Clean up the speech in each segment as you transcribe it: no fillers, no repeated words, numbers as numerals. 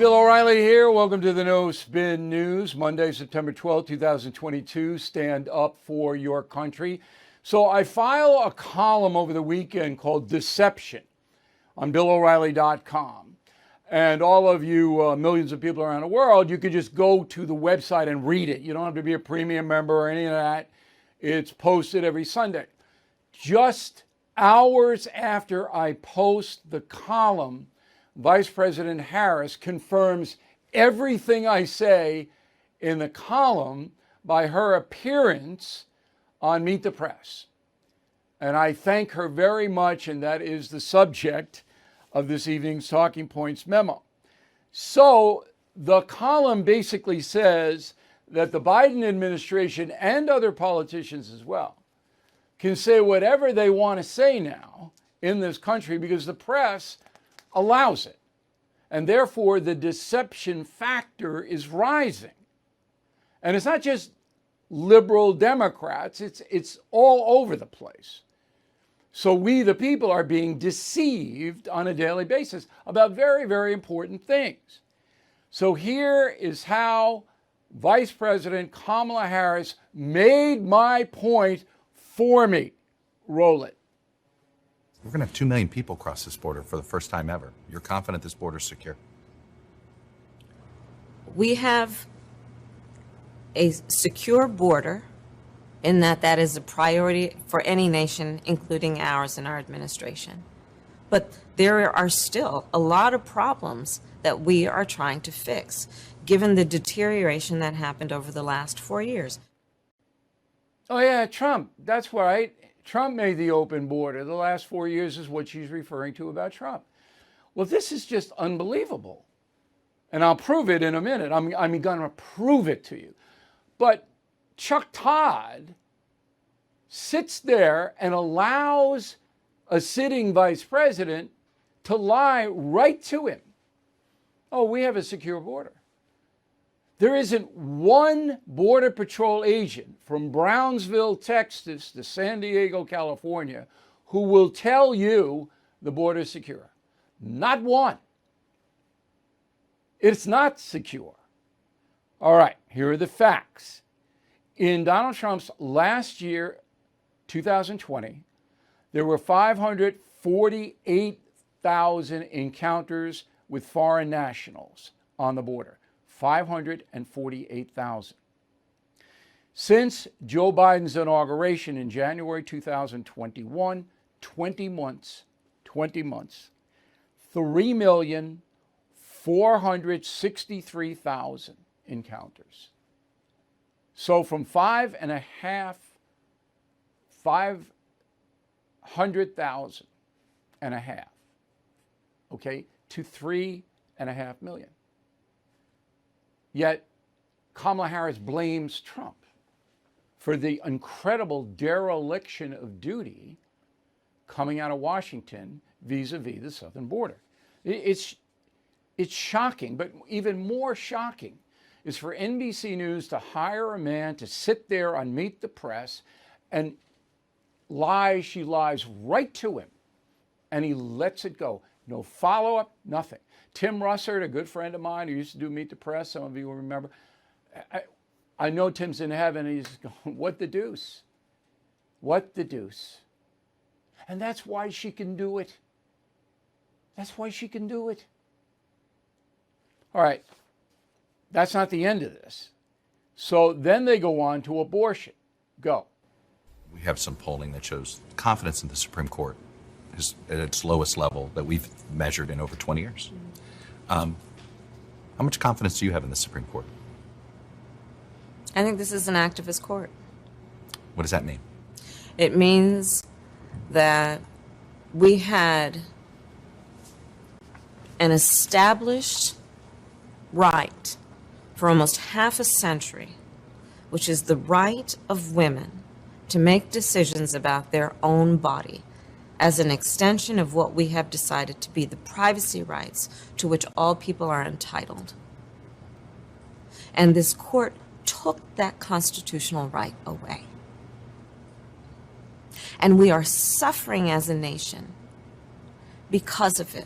Bill O'Reilly here. Welcome to the No Spin News, Monday, September 12, 2022. Stand up for your country. So I file a column over the weekend called Deception on BillO'Reilly.com. And all of you millions of people around the world, you could just go to the website and read it. You don't have to be a premium member or any of that. It's posted every Sunday. Just hours after I post the column, Vice President Harris confirms everything I say in the column by her appearance on Meet the Press. And I thank her very much, and that is the subject of this evening's Talking Points memo. So the column basically says that the Biden administration and other politicians as well can say whatever they want to say now in this country because the press allows it. And therefore, the deception factor is rising. And it's not just liberal Democrats, it's all over the place. So we, the people, are being deceived on a daily basis about very, very important things. So here is how Vice President Kamala Harris made my point for me. Roll it. We're going to have 2 million people cross this border for the first time ever. You're confident this border is secure? We have a secure border in that is a priority for any nation, including ours and our administration. But there are still a lot of problems that we are trying to fix, given the deterioration that happened over the last 4 years. Oh yeah, Trump, that's right. Trump made the open border. The last 4 years is what she's referring to about Trump. Well, this is just unbelievable. And I'll prove it in a minute. I'm going to prove it to you. But Chuck Todd sits there and allows a sitting vice president to lie right to him. Oh, we have a secure border. There isn't one Border Patrol agent from Brownsville, Texas to San Diego, California, who will tell you the border is secure. Not one. It's not secure. All right, here are the facts. In Donald Trump's last year, 2020, there were 548,000 encounters with foreign nationals on the border. 548,000. Since Joe Biden's inauguration in January 2021, 20 months, 3,463,000 encounters. So from 500,000 and a half, okay, to 3.5 million. Yet Kamala Harris blames Trump for the incredible dereliction of duty coming out of Washington vis-a-vis the southern border. It's shocking, but even more shocking is for NBC News to hire a man to sit there on Meet the Press and she lies right to him, and he lets it go. No follow-up, nothing. Tim Russert, a good friend of mine who used to do Meet the Press, some of you will remember. I know Tim's in heaven, and he's going, what the deuce? What the deuce? And that's why she can do it. That's why she can do it. All right, that's not the end of this. So then they go on to abortion. Go. We have some polling that shows confidence in the Supreme Court is at its lowest level that we've measured in over 20 years. How much confidence do you have in the Supreme Court? I think this is an activist court. What does that mean? It means that we had an established right for almost half a century, which is the right of women to make decisions about their own body as an extension of what we have decided to be the privacy rights to which all people are entitled. And this court took that constitutional right away. And we are suffering as a nation because of it.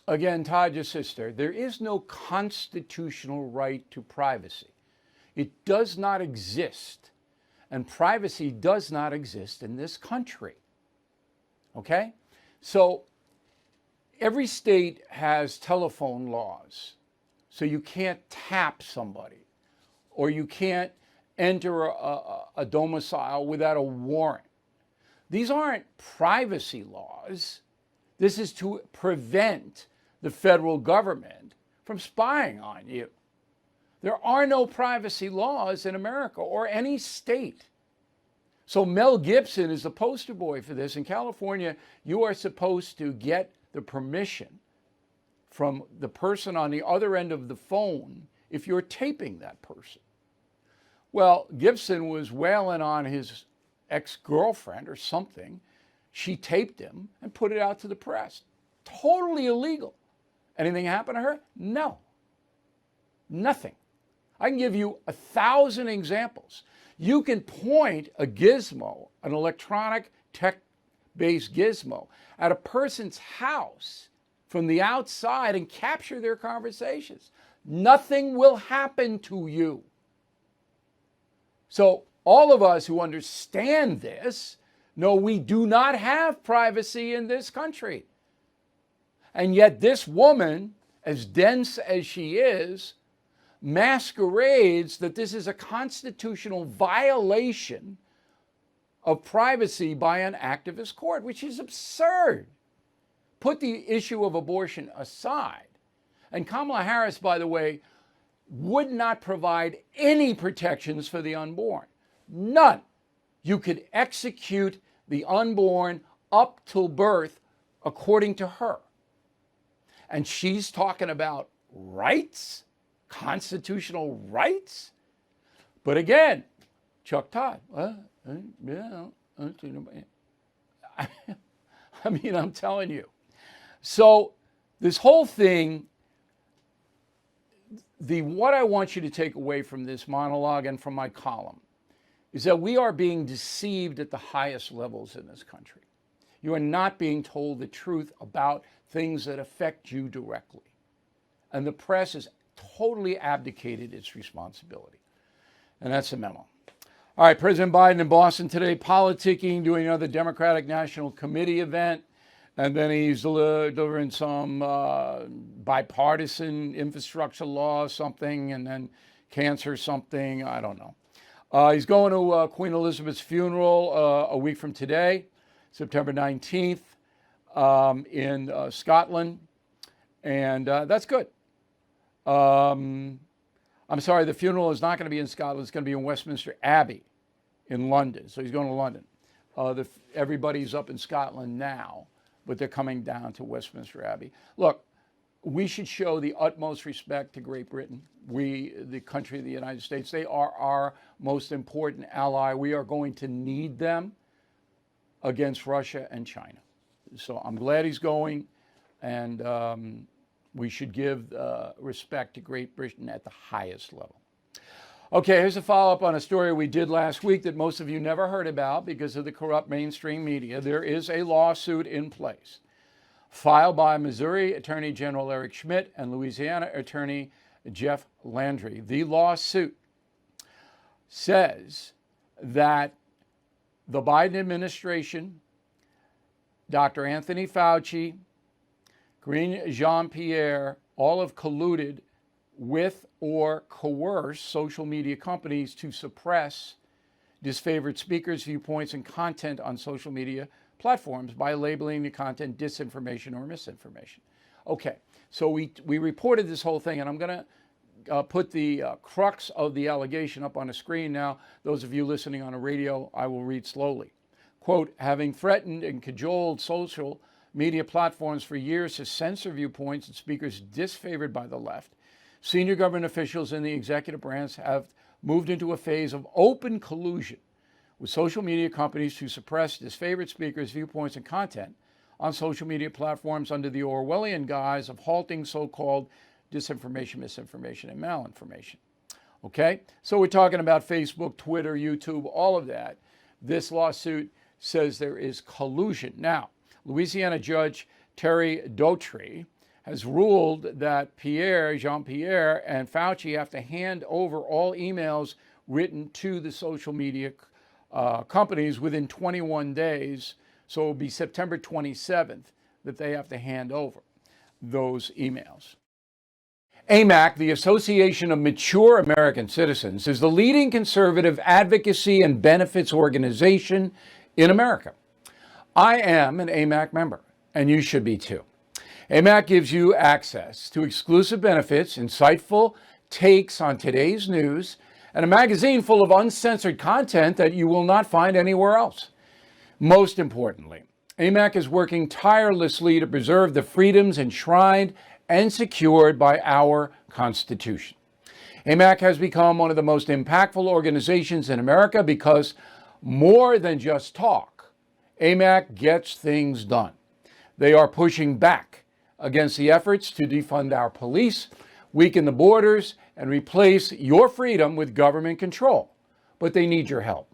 Again, Todd, your sister, there is no constitutional right to privacy. It does not exist. And privacy does not exist in this country. Okay? So every state has telephone laws. So you can't tap somebody, or you can't enter a domicile without a warrant. These aren't privacy laws. This is to prevent the federal government from spying on you. There are no privacy laws in America or any state. So Mel Gibson is the poster boy for this. In California, you are supposed to get the permission from the person on the other end of the phone if you're taping that person. Well, Gibson was wailing on his ex-girlfriend or something. She taped him and put it out to the press. Totally illegal. Anything happened to her? No. Nothing. I can give you 1,000 examples. You can point a gizmo, an electronic tech-based gizmo, at a person's house from the outside and capture their conversations. Nothing will happen to you. So all of us who understand this know we do not have privacy in this country. And yet this woman, as dense as she is, masquerades that this is a constitutional violation of privacy by an activist court, which is absurd. Put the issue of abortion aside. And Kamala Harris, by the way, would not provide any protections for the unborn. None. You could execute the unborn up till birth according to her. And she's talking about rights? Constitutional rights? But again, Chuck Todd, I mean, I'm telling you. So this whole thing, what I want you to take away from this monologue and from my column is that we are being deceived at the highest levels in this country. You are not being told the truth about things that affect you directly. And the press has totally abdicated its responsibility. And that's the memo. All right, President Biden in Boston today, politicking, doing another Democratic National Committee event. And then he's delivering some bipartisan infrastructure law, something, and then cancer something, I don't know. He's going to Queen Elizabeth's funeral a week from today, September 19th, in Scotland. And that's good. I'm sorry, the funeral is not going to be in Scotland. It's going to be in Westminster Abbey in London. So he's going to London. Everybody's up in Scotland now, but they're coming down to Westminster Abbey. Look, we should show the utmost respect to Great Britain. We, the country of the United States, they are our most important ally. We are going to need them against Russia and China. So I'm glad he's going, and we should give respect to Great Britain at the highest level. Okay, here's a follow-up on a story we did last week that most of you never heard about because of the corrupt mainstream media. There is a lawsuit in place filed by Missouri Attorney General Eric Schmidt and Louisiana Attorney Jeff Landry. The lawsuit says that the Biden administration, Dr. Anthony Fauci, Karine Jean-Pierre, all have colluded with or coerced social media companies to suppress disfavored speakers, viewpoints, and content on social media platforms by labeling the content disinformation or misinformation. Okay, so we reported this whole thing, and I'm going to put the crux of the allegation up on the screen now. Those of you listening on a radio, I will read slowly. Quote, having threatened and cajoled social media platforms for years to censor viewpoints and speakers disfavored by the left, senior government officials in the executive branch have moved into a phase of open collusion with social media companies to suppress disfavored speakers, viewpoints, and content on social media platforms under the Orwellian guise of halting so-called disinformation, misinformation, and malinformation. Okay? So we're talking about Facebook, Twitter, YouTube, all of that. This lawsuit says there is collusion. Now, Louisiana Judge Terry Daughtry has ruled that Jean-Pierre, and Fauci have to hand over all emails written to the social media companies within 21 days. So it will be September 27th that they have to hand over those emails. AMAC, the Association of Mature American Citizens, is the leading conservative advocacy and benefits organization in America. I am an AMAC member, and you should be too. AMAC gives you access to exclusive benefits, insightful takes on today's news, and a magazine full of uncensored content that you will not find anywhere else. Most importantly, AMAC is working tirelessly to preserve the freedoms enshrined and secured by our Constitution. AMAC has become one of the most impactful organizations in America because more than just talk, AMAC gets things done. They are pushing back against the efforts to defund our police, weaken the borders, and replace your freedom with government control. But they need your help.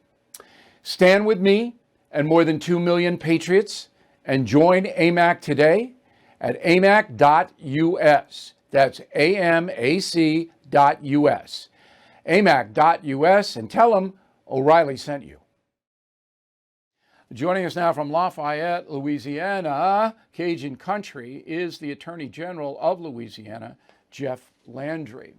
Stand with me and more than 2 million patriots and join AMAC today at amac.us. That's AMAC.us. amac.us, and tell them O'Reilly sent you. Joining us now from Lafayette, Louisiana, Cajun country, is the Attorney General of Louisiana, Jeff Landry.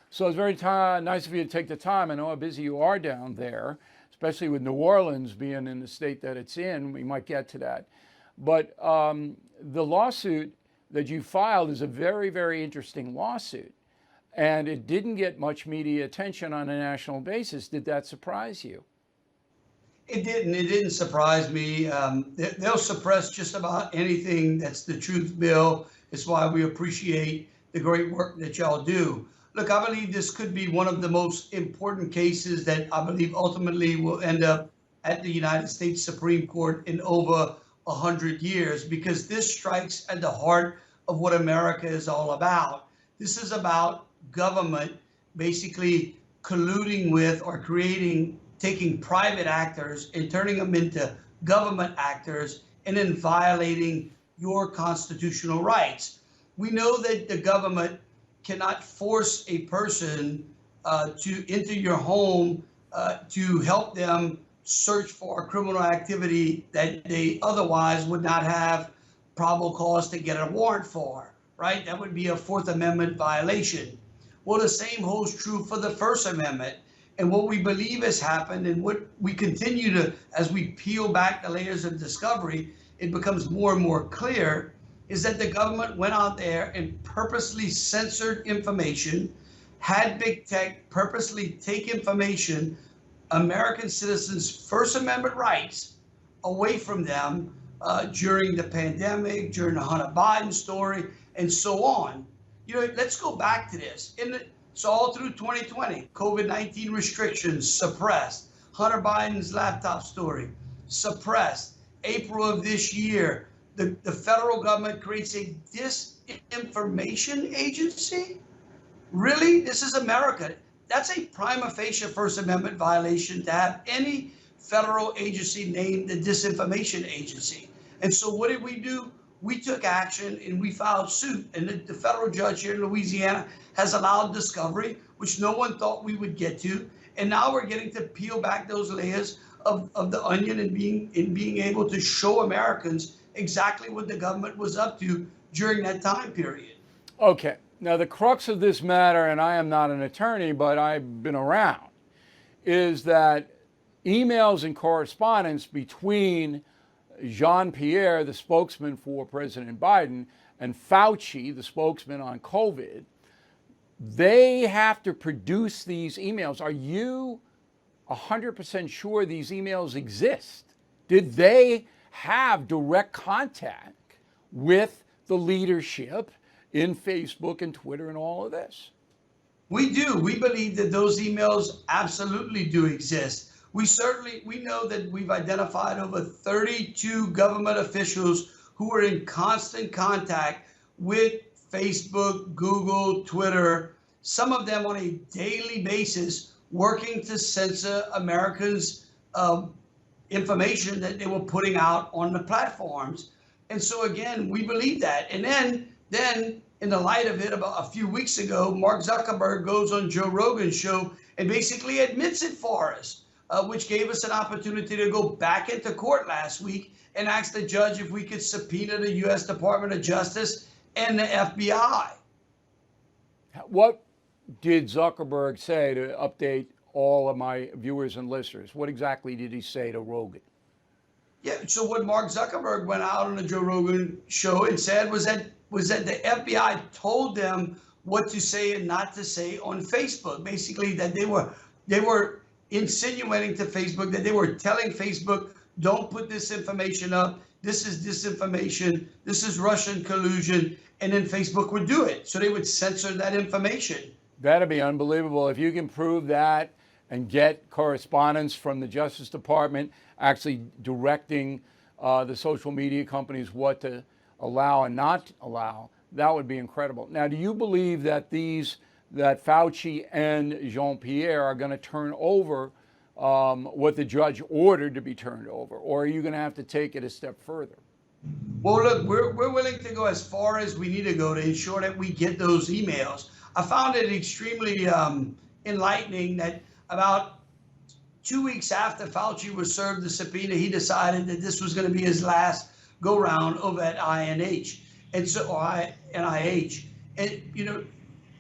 So it's very nice of you to take the time. I know how busy you are down there, especially with New Orleans being in the state that it's in. We might get to that. But the lawsuit that you filed is a very, very interesting lawsuit. And it didn't get much media attention on a national basis. Did that surprise you? It didn't. It didn't surprise me. They'll suppress just about anything that's the truth, Bill. It's why we appreciate the great work that y'all do. Look, I believe this could be one of the most important cases that I believe ultimately will end up at the United States Supreme Court in over 100 years, because this strikes at the heart of what America is all about. This is about government basically colluding with or taking private actors and turning them into government actors and then violating your constitutional rights. We know that the government cannot force a person to enter your home to help them search for criminal activity that they otherwise would not have probable cause to get a warrant for, right? That would be a Fourth Amendment violation. Well, the same holds true for the First Amendment. And what we believe has happened, and what we continue to, as we peel back the layers of discovery, it becomes more and more clear, is that the government went out there and purposely censored information, had big tech purposely take information, American citizens' First Amendment rights, away from them during the pandemic, during the Hunter Biden story, and so on. You know, let's go back to this. So all through 2020, COVID-19 restrictions suppressed. Hunter Biden's laptop story suppressed. April of this year, the federal government creates a disinformation agency? Really? This is America. That's a prima facie First Amendment violation to have any federal agency named the disinformation agency. And so what did we do? We took action and we filed suit. And the federal judge here in Louisiana has allowed discovery, which no one thought we would get to. And now we're getting to peel back those layers of the onion and being able to show Americans exactly what the government was up to during that time period. Okay. Now, the crux of this matter, and I am not an attorney, but I've been around, is that emails and correspondence between Jean-Pierre, the spokesman for President Biden, and Fauci, the spokesman on COVID, they have to produce these emails. Are you 100% sure these emails exist? Did they have direct contact with the leadership in Facebook and Twitter and all of this? We do. We believe that those emails absolutely do exist. We know that we've identified over 32 government officials who are in constant contact with Facebook, Google, Twitter, some of them on a daily basis, working to censor Americans' information that they were putting out on the platforms. And so again, we believe that. And then Then, in the light of it, about a few weeks ago, Mark Zuckerberg goes on Joe Rogan's show and basically admits it for us, which gave us an opportunity to go back into court last week and ask the judge if we could subpoena the U.S. Department of Justice and the FBI. What did Zuckerberg say to update all of my viewers and listeners? What exactly did he say to Rogan? Yeah, so what Mark Zuckerberg went out on the Joe Rogan show and said was that the FBI told them what to say and not to say on Facebook. Basically, that they were insinuating to Facebook that they were telling Facebook, don't put this information up. This is disinformation. This is Russian collusion. And then Facebook would do it. So they would censor that information. That'd be unbelievable. If you can prove that and get correspondence from the Justice Department actually directing the social media companies what to allow and not allow, that would be incredible. Now, do you believe that that Fauci and Jean-Pierre are going to turn over what the judge ordered to be turned over, or are you going to have to take it a step further? Well, look, we're willing to go as far as we need to go to ensure that we get those emails. I found it extremely enlightening that about 2 weeks after Fauci was served the subpoena, he decided that this was going to be his last go round over at NIH. And so, NIH. And, you know,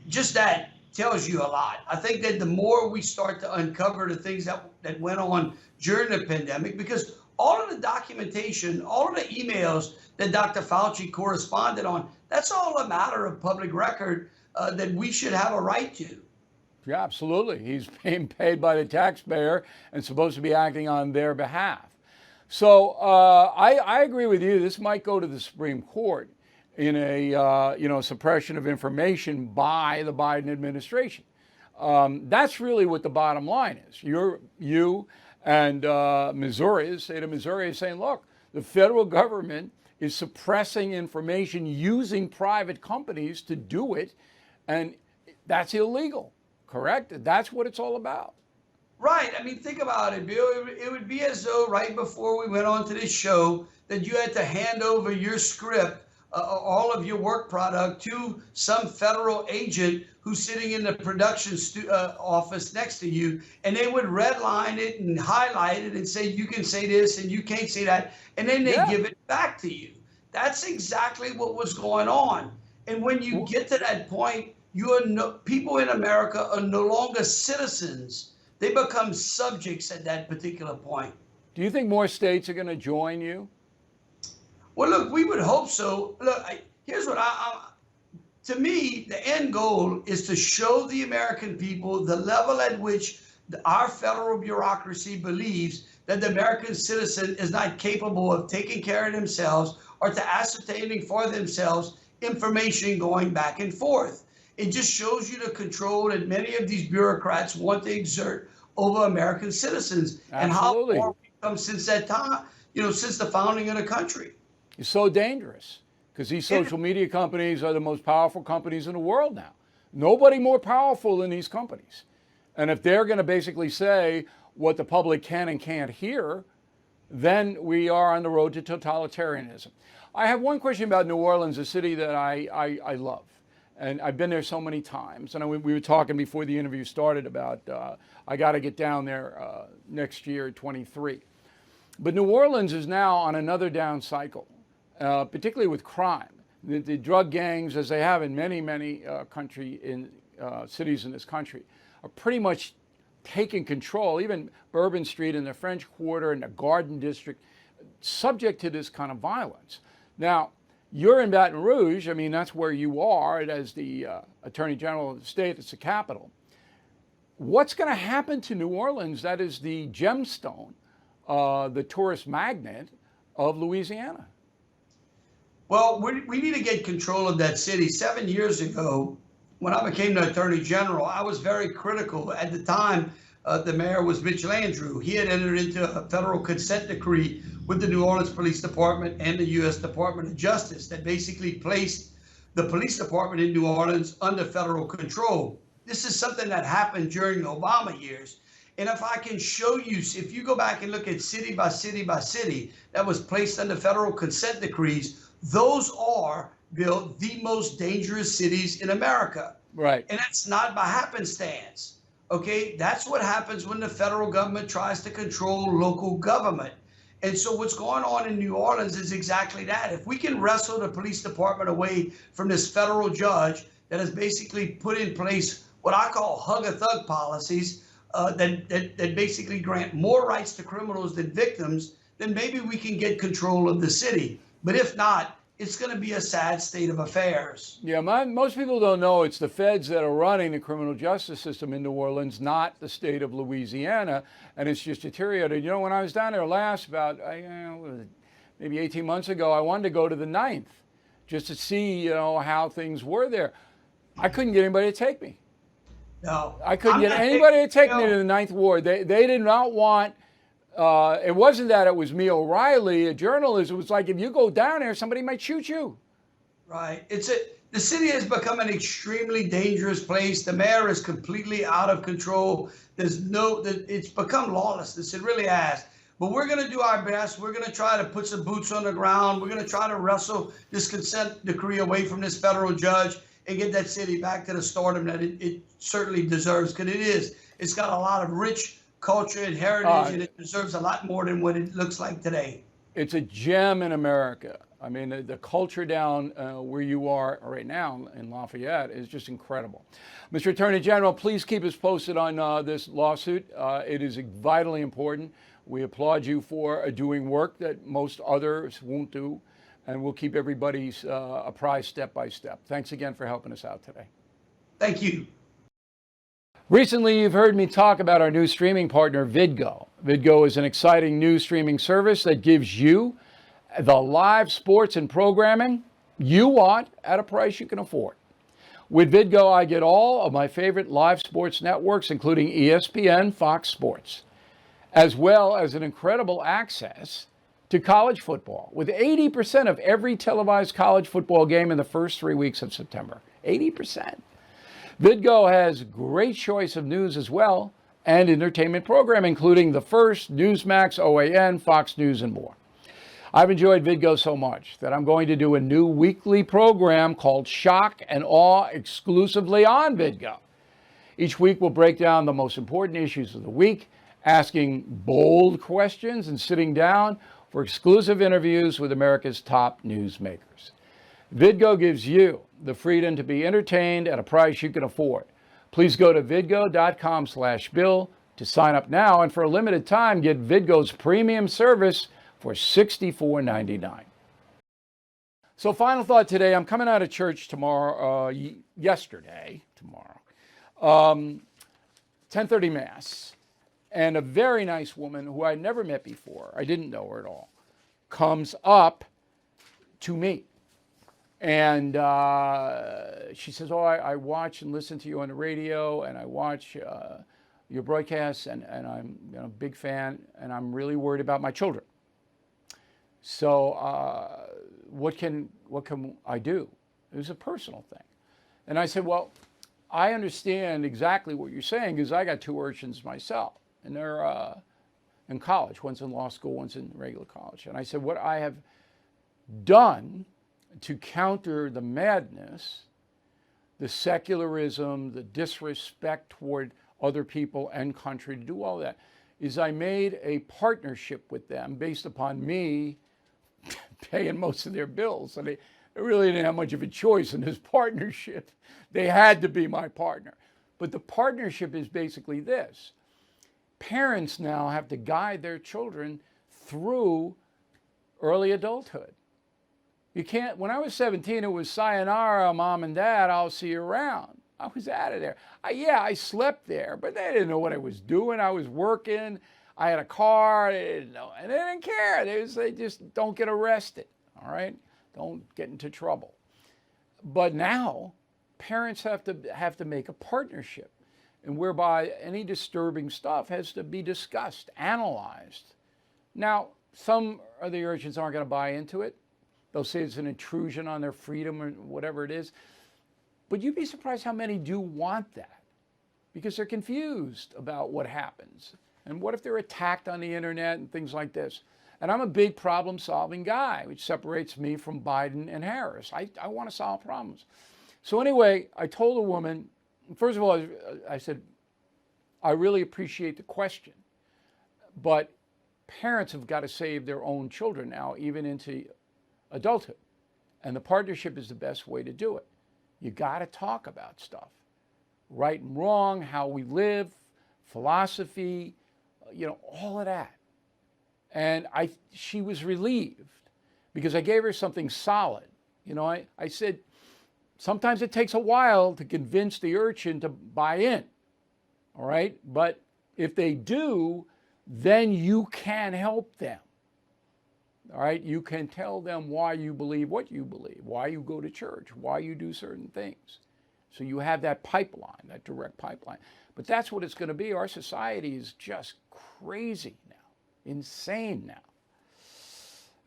just that tells you a lot. I think that the more we start to uncover the things that went on during the pandemic, because all of the documentation, all of the emails that Dr. Fauci corresponded on, that's all a matter of public record that we should have a right to. Yeah, absolutely. He's being paid by the taxpayer and supposed to be acting on their behalf. So I agree with you. This might go to the Supreme Court in a suppression of information by the Biden administration. That's really what the bottom line is. You and Missouri, the state of Missouri, is saying, look, the federal government is suppressing information using private companies to do it, and that's illegal. Correct? That's what it's all about. Right. I mean, think about it, Bill. It would be as though right before we went on to this show that you had to hand over your script, all of your work product to some federal agent who's sitting in the production office next to you, and they would redline it and highlight it and say, you can say this and you can't say that, and then they give it back to you. That's exactly what was going on. And when you get to that point, people in America are no longer citizens. They become subjects at that particular point. Do you think more states are going to join you? Well, look, we would hope so. Look, here's what to me, the end goal is to show the American people the level at which our federal bureaucracy believes that the American citizen is not capable of taking care of themselves or to ascertaining for themselves information going back and forth. It just shows you the control that many of these bureaucrats want to exert over American citizens. Absolutely. And how far we've come since that time, since the founding of the country. It's so dangerous because these social media companies are the most powerful companies in the world now. Nobody more powerful than these companies. And if they're going to basically say what the public can and can't hear, then we are on the road to totalitarianism. I have one question about New Orleans, a city that I love. And I've been there so many times. And we were talking before the interview started about I got to get down there next year, 23. But New Orleans is now on another down cycle, particularly with crime. The drug gangs, as they have in many cities in this country, are pretty much taking control. Even Bourbon Street and the French Quarter and the Garden District, subject to this kind of violence. Now, you're in Baton Rouge. I mean, that's where you are as the Attorney General of the state. It's the capital. What's going to happen to New Orleans? That is the gemstone, the tourist magnet of Louisiana. Well, we need to get control of that city. 7 years ago, when I became the Attorney General, I was very critical. At the time, the mayor was Mitch Landry. He had entered into a federal consent decree with the New Orleans Police Department and the U.S. Department of Justice that basically placed the police department in New Orleans under federal control. This is something that happened during the Obama years. And if I can show you, if you go back and look at city by city by city that was placed under federal consent decrees, those are built the most dangerous cities in America. Right. And that's not by happenstance. Okay, that's what happens when the federal government tries to control local government. And so what's going on in New Orleans is exactly that. If we can wrestle the police department away from this federal judge that has basically put in place what I call hug a thug policies that basically grant more rights to criminals than victims, then maybe we can get control of the city. But if not, it's going to be a sad state of affairs. Yeah, most people don't know it's the feds that are running the criminal justice system in New Orleans, not the state of Louisiana, and it's just deteriorated. You know, when I was down there last, about maybe 18 months ago, I wanted to go to the 9th just to see, how things were there. I couldn't get anybody to take me. No, I couldn't get anybody to take me to the 9th Ward. They did not want. It wasn't that it was me, O'Reilly, a journalist. It was like, if you go down there, somebody might shoot you. Right. The city has become an extremely dangerous place. The mayor is completely out of control. It's become lawlessness. It really has. But we're going to do our best. We're going to try to put some boots on the ground. We're going to try to wrestle this consent decree away from this federal judge and get that city back to the stardom that it certainly deserves, because it's got a lot of rich culture and heritage, and it deserves a lot more than what it looks like today. It's a gem in America. I mean, the culture down where you are right now in Lafayette is just incredible. Mr. Attorney General, please keep us posted on this lawsuit. It is vitally important. We applaud you for doing work that most others won't do, and we'll keep everybody apprised step by step. Thanks again for helping us out today. Thank you. Recently, you've heard me talk about our new streaming partner, Vidgo. Vidgo is an exciting new streaming service that gives you the live sports and programming you want at a price you can afford. With Vidgo, I get all of my favorite live sports networks, including ESPN, Fox Sports, as well as an incredible access to college football, with 80% of every televised college football game in the first 3 weeks of September. 80%. Vidgo has great choice of news as well, and entertainment program, including The First, Newsmax, OAN, Fox News, and more. I've enjoyed Vidgo so much that I'm going to do a new weekly program called Shock and Awe exclusively on Vidgo. Each week we'll break down the most important issues of the week, asking bold questions and sitting down for exclusive interviews with America's top newsmakers. Vidgo gives you the freedom to be entertained at a price you can afford. Please go to vidgo.com/bill to sign up now, and for a limited time, get Vidgo's premium service for $64.99. So final thought today, I'm coming out of church tomorrow, 10:30 Mass, and a very nice woman who I'd never met before, I didn't know her at all, comes up to me. And she says, I watch and listen to you on the radio, and I watch your broadcasts, and I'm a big fan, and I'm really worried about my children. So what can I do? It was a personal thing. And I said, well, I understand exactly what you're saying, because I got two urchins myself, and they're in college. One's in law school, one's in regular college. And I said, what I have done to counter the madness, the secularism, the disrespect toward other people and country, to do all that, is I made a partnership with them based upon me paying most of their bills. So they really didn't have much of a choice in this partnership. They had to be my partner. But the partnership is basically this. Parents now have to guide their children through early adulthood. You can't, when I was 17, it was sayonara, mom and dad, I'll see you around. I was out of there. I slept there, but they didn't know what I was doing. I was working. I had a car. They didn't know, and they didn't care. They just don't get arrested, all right? Don't get into trouble. But now, parents have to make a partnership, and whereby any disturbing stuff has to be discussed, analyzed. Now, some of the urchins aren't going to buy into it. They'll say it's an intrusion on their freedom or whatever it is. But you'd be surprised how many do want that, because they're confused about what happens. And what if they're attacked on the internet and things like this? And I'm a big problem-solving guy, which separates me from Biden and Harris. I want to solve problems. So anyway, I told a woman, first of all, I said, I really appreciate the question, but parents have got to save their own children now, even into adulthood. And the partnership is the best way to do it. You got to talk about stuff, right and wrong, how we live, philosophy, all of that. And she was relieved because I gave her something solid. I said, sometimes it takes a while to convince the urchin to buy in, all right? But if they do, then you can help them, all right? You can tell them why you believe what you believe, why you go to church, why you do certain things. So you have that pipeline, that direct pipeline. But that's what it's going to be. Our society is just crazy now. Insane now.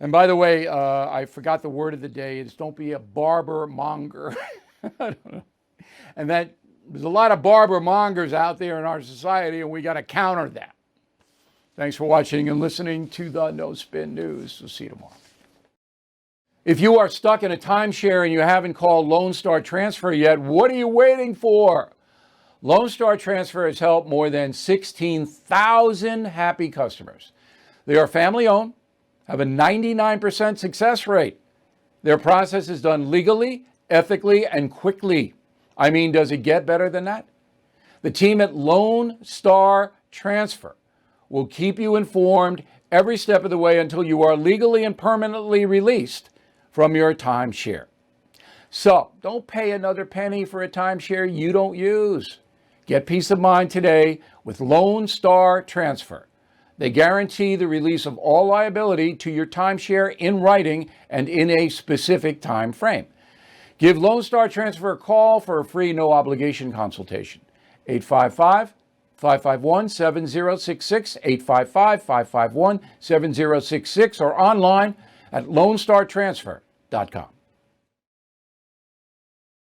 And by the way, I forgot the word of the day. It's don't be a barber monger. I don't know. And that there's a lot of barber mongers out there in our society, and we got to counter that. Thanks for watching and listening to the No Spin News. We'll see you tomorrow. If you are stuck in a timeshare and you haven't called Lone Star Transfer yet, what are you waiting for? Lone Star Transfer has helped more than 16,000 happy customers. They are family-owned, have a 99% success rate. Their process is done legally, ethically, and quickly. I mean, does it get better than that? The team at Lone Star Transfer will keep you informed every step of the way until you are legally and permanently released from your timeshare. So, don't pay another penny for a timeshare you don't use. Get peace of mind today with Lone Star Transfer. They guarantee the release of all liability to your timeshare in writing and in a specific time frame. Give Lone Star Transfer a call for a free no-obligation consultation. 855-551-7066, 855-551-7066, or online at lonestartransfer.com.